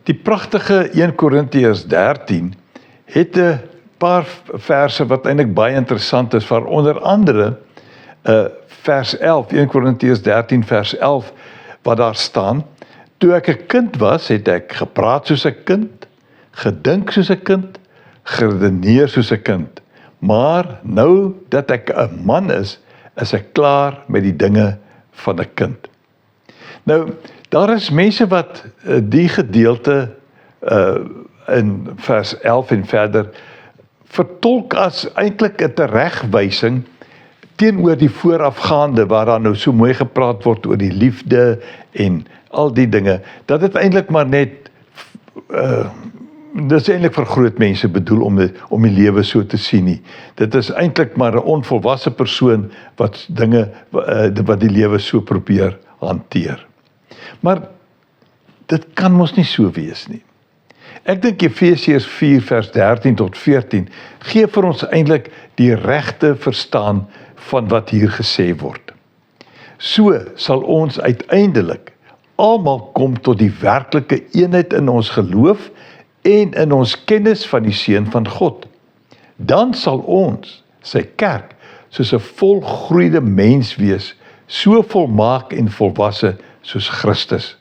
Die pragtige 1 Korintiërs 13 het 'n paar verse wat eintlik baie interessant is, waar onder andere vers 11, 1 Korintiërs 13 vers 11, wat daar staan: toe ek 'n kind was, het ek gepraat soos 'n kind, gedink soos 'n kind, geredeneer soos 'n kind. Maar nou dat ek 'n man is ek klaar met die dinge van 'n kind. Nou, daar is mense wat die gedeelte in vers 11 en verder vertolk as eintlik 'n teregwysing teenoor die voorafgaande, waar daar nou so mooi gepraat word oor die liefde en al die dinge, dat dit eintlik maar net dit is eintlik vir groot mense bedoel om die lewe so te sien nie. Dit is eintlik maar 'n onvolwasse persoon wat dinge wat die lewe so probeer hanteer. Maar dit kan mos nie so wees nie. Ek dink Efesiërs 4 vers 13 tot 14 gee vir ons eintlik die regte verstaan van wat hier gesê word. So sal ons uiteindelik almal kom tot die werklike eenheid in ons geloof en in ons kennis van die Seun van God. Dan sal ons, sy kerk, soos 'n volgroeide mens wees, so volmaak en volwasse soos Christus.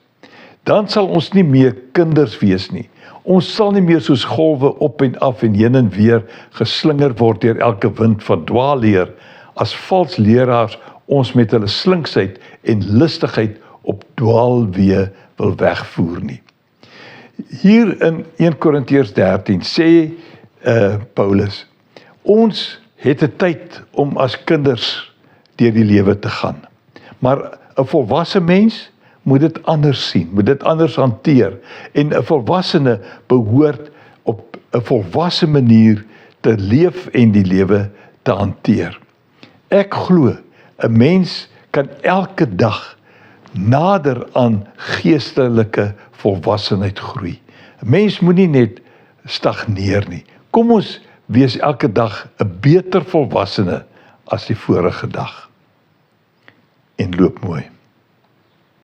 Dan sal ons nie meer kinders wees nie. Ons sal nie meer soos golwe op en af en heen en weer geslinger word deur elke wind van dwaalleer, as vals leraars ons met hulle slinksheid en listigheid op dwaalweë wil wegvoer nie. Hier in 1 Korintiërs 13 sê Paulus, ons het 'n tyd om as kinders deur die lewe te gaan. Maar 'n volwasse mens moet dit anders sien, moet dit anders hanteer. En 'n volwassene behoort op 'n volwasse manier te leef en die lewe te hanteer. Ek glo, 'n mens kan elke dag nader aan geestelike volwassenheid groei. 'n Mens moet nie net stagneer nie. Kom ons wees elke dag 'n beter volwassene as die vorige dag. En loop mooi.